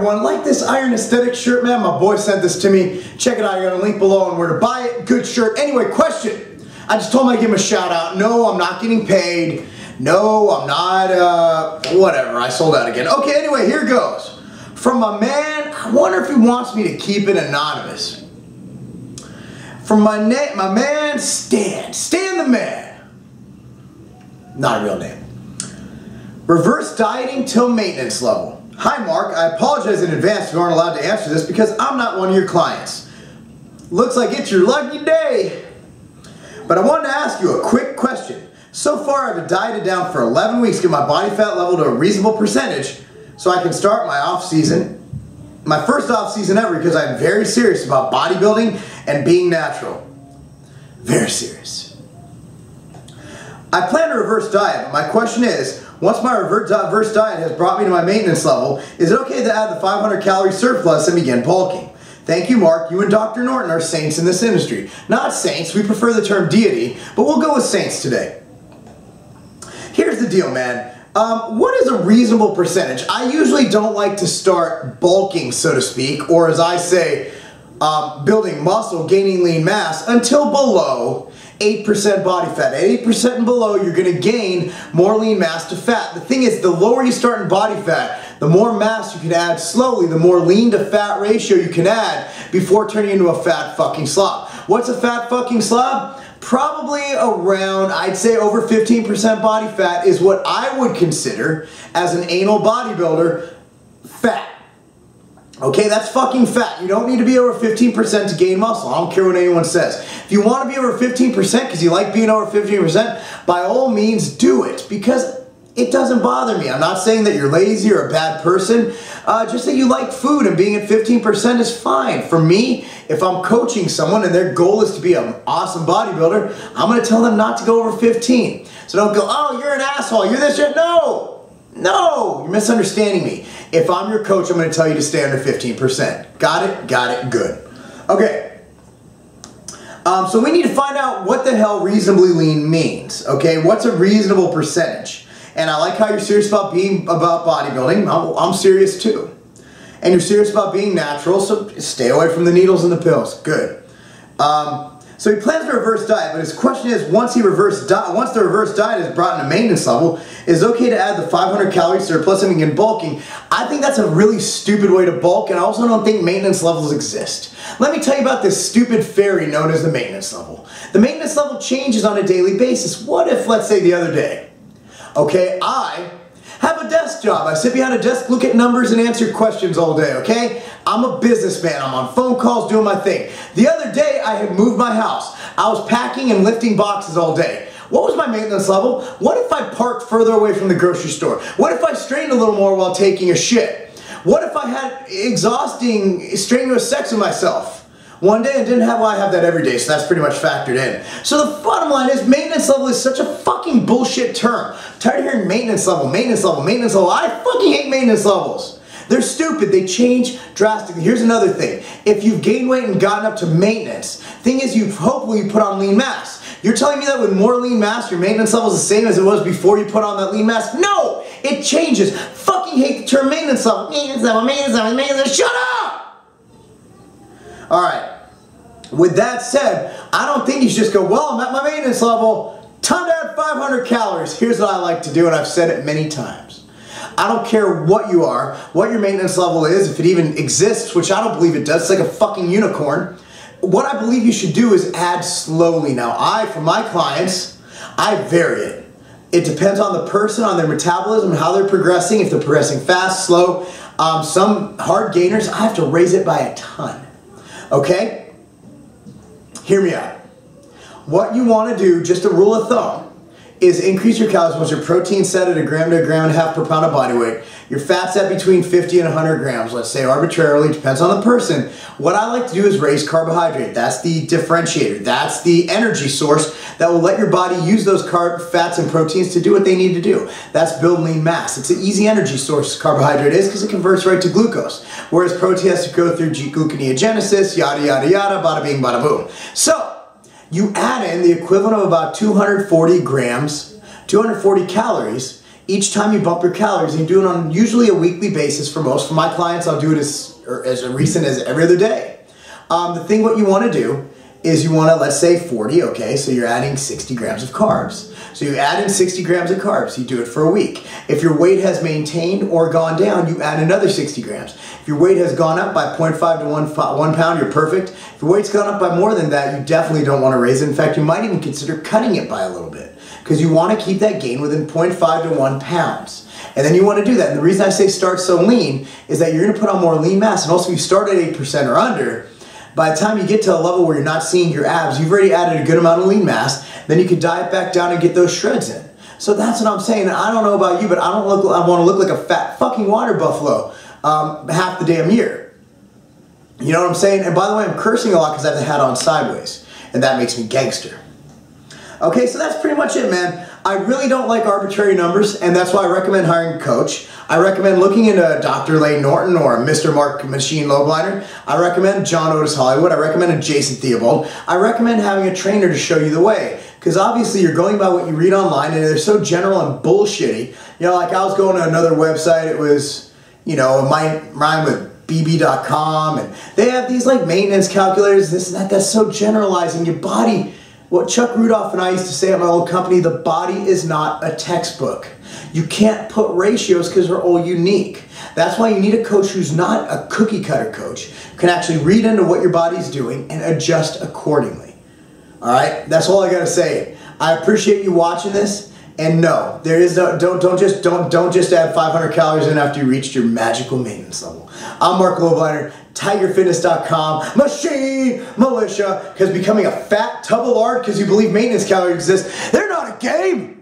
everyone, like this Iron Aesthetic shirt, man? My boy sent this to me. Check it out, I got a link below on where to buy it. Good shirt. Anyway, question. I just told him I'd give him a shout out. No, I'm not getting paid. No, I'm not, whatever. I sold out again. Okay, anyway, here goes. From my man, I wonder if he wants me to keep it anonymous. From my man, Stan the man. Not a real name. Reverse dieting till maintenance level. Hi Mark, I apologize in advance if you aren't allowed to answer this because I'm not one of your clients. Looks like it's your lucky day. But I wanted to ask you a quick question. So far I've dieted down for 11 weeks to get my body fat level to a reasonable percentage so I can start my off season, my first off season ever, because I'm very serious about bodybuilding and being natural. Very serious. I plan to reverse diet, but my question is, once my reverse diet has brought me to my maintenance level, is it okay to add the 500 calorie surplus and begin bulking? Thank you, Mark. You and Dr. Norton are saints in this industry. Not saints, we prefer the term deity, but we'll go with saints today. Here's the deal, man. What is a reasonable percentage? I usually don't like to start bulking, so to speak, or as I say, building muscle, gaining lean mass, until below 8% body fat. At 8% and below, you're going to gain more lean mass to fat. The thing is, the lower you start in body fat, the more mass you can add slowly, the more lean to fat ratio you can add before turning into a fat fucking slob. What's a fat fucking slob? Probably around, I'd say over 15% body fat is what I would consider as an anal bodybuilder fat. Okay, that's fucking fat. You don't need to be over 15% to gain muscle. I don't care what anyone says. If you want to be over 15% because you like being over 15%, by all means do it, because it doesn't bother me. I'm not saying that you're lazy or a bad person, just that you like food, and being at 15% is fine. For me, if I'm coaching someone and their goal is to be an awesome bodybuilder, I'm going to tell them not to go over 15. So don't go, oh, you're an asshole, you're this shit. No, you're misunderstanding me. If I'm your coach, I'm going to tell you to stay under 15%. Got it? Got it. Good. Okay. So we need to find out what the hell reasonably lean means. Okay, what's a reasonable percentage? And I like how you're serious about bodybuilding. I'm serious too. And you're serious about being natural, so stay away from the needles and the pills. Good. So he plans to reverse diet, but his question is, once the reverse diet is brought into maintenance level, is it okay to add the 500 calorie surplus and begin bulking? I think that's a really stupid way to bulk, and I also don't think maintenance levels exist. Let me tell you about this stupid fairy known as the maintenance level. The maintenance level changes on a daily basis. What if, let's say the other day, okay, I have a desk job. I sit behind a desk, look at numbers, and answer questions all day, okay? I'm a businessman. I'm on phone calls doing my thing. The other day, I had moved my house. I was packing and lifting boxes all day. What was my maintenance level? What if I parked further away from the grocery store? What if I strained a little more while taking a shit? What if I had exhausting, strenuous sex with myself one day and didn't have, well, I have that every day, so that's pretty much factored in. So the bottom line is, maintenance level is such a fucking bullshit term. I'm tired of hearing maintenance level, maintenance level, maintenance level. I fucking hate maintenance levels. They're stupid. They change drastically. Here's another thing. If you've gained weight and gotten up to maintenance, thing is, hopefully put on lean mass. You're telling me that with more lean mass, your maintenance level is the same as it was before you put on that lean mass? No! It changes. Fucking hate the term maintenance level. Maintenance level, maintenance level, maintenance level. Shut up! Alright. With that said, I don't think you should just go, well, I'm at my maintenance level. Time to add 500 calories. Here's what I like to do, and I've said it many times. I don't care what you are, what your maintenance level is, if it even exists, which I don't believe it does. It's like a fucking unicorn. What I believe you should do is add slowly. Now, for my clients, I vary it. It depends on the person, on their metabolism, how they're progressing, if they're progressing fast, slow. Some hard gainers, I have to raise it by a ton. Okay? Hear me out. What you want to do, just a rule of thumb, is increase your calories once your protein set at 1 gram to 1.5 grams per pound of body weight. Your fat's at between 50 and 100 grams, let's say arbitrarily, depends on the person. What I like to do is raise carbohydrate. That's the differentiator. That's the energy source that will let your body use those fats and proteins to do what they need to do. That's build lean mass. It's an easy energy source, carbohydrate is, because it converts right to glucose. Whereas protein has to go through gluconeogenesis, yada, yada, yada, bada bing, bada boom. So, you add in the equivalent of about 240 grams, 240 calories each time you bump your calories, and you do it on usually a weekly basis for most. For my clients, I'll do it as recent as every other day. The thing what you want to do is you want to, let's say 40, okay, so you're adding 60 grams of carbs. So you add in 60 grams of carbs, you do it for a week. If your weight has maintained or gone down, you add another 60 grams. If your weight has gone up by 0.5 to 1 pound, you're perfect. If your weight's gone up by more than that, you definitely don't want to raise it. In fact, you might even consider cutting it by a little bit because you want to keep that gain within 0.5 to 1 pounds. And then you want to do that. And the reason I say start so lean is that you're going to put on more lean mass. And also, if you start at 8% or under, by the time you get to a level where you're not seeing your abs, you've already added a good amount of lean mass. Then you can diet back down and get those shreds in. So that's what I'm saying. And I don't know about you, but I want to look like a fat fucking water buffalo half the damn year. You know what I'm saying? And by the way, I'm cursing a lot because I have the hat on sideways. And that makes me gangster. Okay, so that's pretty much it, man. I really don't like arbitrary numbers, and that's why I recommend hiring a coach. I recommend looking into Dr. Lane Norton or Mr. Marc Machine Lobliner. I recommend John Otis Hollywood. I recommend a Jason Theobald. I recommend having a trainer to show you the way, because obviously you're going by what you read online, and they're so general and bullshitty. You know, like I was going to another website. It was, you know, it might rhyme with bb.com, and they have these like maintenance calculators, this and that. That's so generalizing. Your body, what Chuck Rudolph and I used to say at my old company, the body is not a textbook. You can't put ratios because they're all unique. That's why you need a coach who's not a cookie cutter coach, who can actually read into what your body's doing and adjust accordingly. All right, that's all I gotta say. I appreciate you watching this, and no, there is no, don't just add 500 calories in after you reached your magical maintenance level. I'm Marc Lobliner, TigerFitness.com, Machine Militia, because becoming a fat tub of lard because you believe maintenance calories exist, they're not a game.